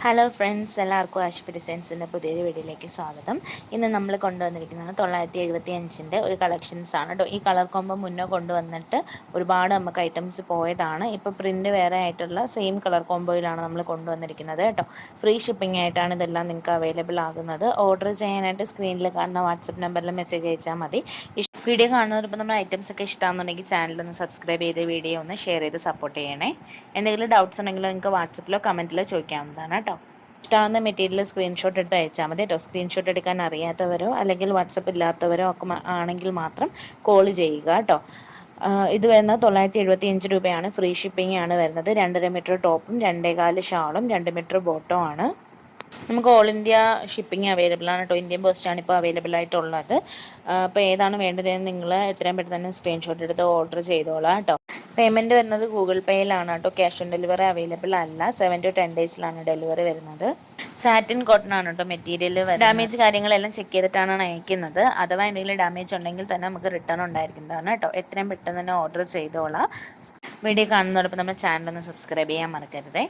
Hello friends, എല്ലാവർക്കും ആഷിഫ് ഡിസൈൻസിൻ്റെ പുതിയൊരു വീഡിയോയിലേക്ക് സ്വാഗതം. ഇന്ന് നമ്മൾ കൊണ്ടുവന്നിരിക്കുന്നത് 975 ഒരു കളക്ഷൻസാണ് കേട്ടോ. ഈ കളർ കോമ്പോ മുന്നേ കൊണ്ടുവന്നിട്ട് ഒരുപാട് നമുക്ക് ഐറ്റംസ് പോയതാണ്. ഇപ്പോൾ പ്രിൻറ്റ് വേറെ ആയിട്ടുള്ള സെയിം കളർ കോമ്പോയിലാണ് നമ്മൾ കൊണ്ടുവന്നിരിക്കുന്നത് കേട്ടോ. ഫ്രീ ഷിപ്പിംഗ് ആയിട്ടാണ് ഇതെല്ലാം നിങ്ങൾക്ക് അവൈലബിൾ ആകുന്നത്. ഓർഡർ ചെയ്യാനായിട്ട് സ്ക്രീനിൽ കാണുന്ന വാട്സപ്പ് നമ്പറിൽ മെസ്സേജ് അയച്ചാൽ മതി. വീഡിയോ കാണുന്നവരിപ്പോൾ നമ്മുടെ ഐറ്റംസ് ഒക്കെ ഇഷ്ടമാണെന്നുണ്ടെങ്കിൽ ചാനലൊന്ന് സബ്സ്ക്രൈബ് ചെയ്ത് വീഡിയോ ഒന്ന് ഷെയർ ചെയ്ത് സപ്പോർട്ട് ചെയ്യണേ. എന്തെങ്കിലും ഡൗട്ട്സ് ഉണ്ടെങ്കിൽ നിങ്ങൾക്ക് വാട്സപ്പിലോ കമൻറ്റിലോ ചോദിക്കാവുന്നതാണ് കേട്ടോ. ഇഷ്ടമാവുന്ന മെറ്റീരിയൽ സ്ക്രീൻഷോട്ട് എടുത്ത് അയച്ചാൽ മതി കേട്ടോ. സ്ക്രീൻഷോട്ട് എടുക്കാൻ അറിയാത്തവരോ അല്ലെങ്കിൽ വാട്സപ്പ് ഇല്ലാത്തവരോ ഒക്കെ ആണെങ്കിൽ മാത്രം കോൾ ചെയ്യുക കേട്ടോ. ഇത് വരുന്നത് 975 രൂപയാണ്. ഫ്രീ ഷിപ്പിംഗ് ആണ് വരുന്നത്. 2.5 മീറ്റർ ടോപ്പും 2.25 ഷാളും 2 മീറ്റർ ബോട്ടോ ആണ്. നമുക്ക് ഓൾ ഇന്ത്യ ഷിപ്പിംഗ് അവൈലബിൾ ആണ് കേട്ടോ. ഇന്ത്യൻ പോസ്റ്റാണ് ഇപ്പോൾ അവൈലബിൾ ആയിട്ടുള്ളത്. അപ്പോൾ ഏതാണ് വേണ്ടതെന്ന് നിങ്ങൾ എത്രയും പെട്ടെന്ന് തന്നെ സ്ക്രീൻഷോട്ട് എടുത്ത് ഓർഡർ ചെയ്തോളാം കേട്ടോ. പേയ്മെൻറ്റ് വരുന്നത് ഗൂഗിൾ പേയിലാണ് കേട്ടോ. ക്യാഷ് ഓൺ ഡെലിവറി അവൈലബിൾ അല്ല. 7 to 10 ഡേയ്സിലാണ് ഡെലിവറി വരുന്നത്. സാറ്റിൻ കോട്ടൺ ആണ് കേട്ടോ മെറ്റീരിയൽ. ഡാമേജ് കാര്യങ്ങളെല്ലാം ചെക്ക് ചെയ്തിട്ടാണ് അയക്കുന്നത്. അഥവാ എന്തെങ്കിലും ഡാമേജ് ഉണ്ടെങ്കിൽ തന്നെ നമുക്ക് റിട്ടേൺ ഉണ്ടായിരിക്കുന്നതാണ് കേട്ടോ. എത്രയും പെട്ടെന്ന് തന്നെ ഓർഡർ ചെയ്തോളാം. വീഡിയോ കാണുന്നതോടൊപ്പം നമ്മുടെ ചാനലൊന്ന് സബ്സ്ക്രൈബ് ചെയ്യാൻ മറക്കരുതേ.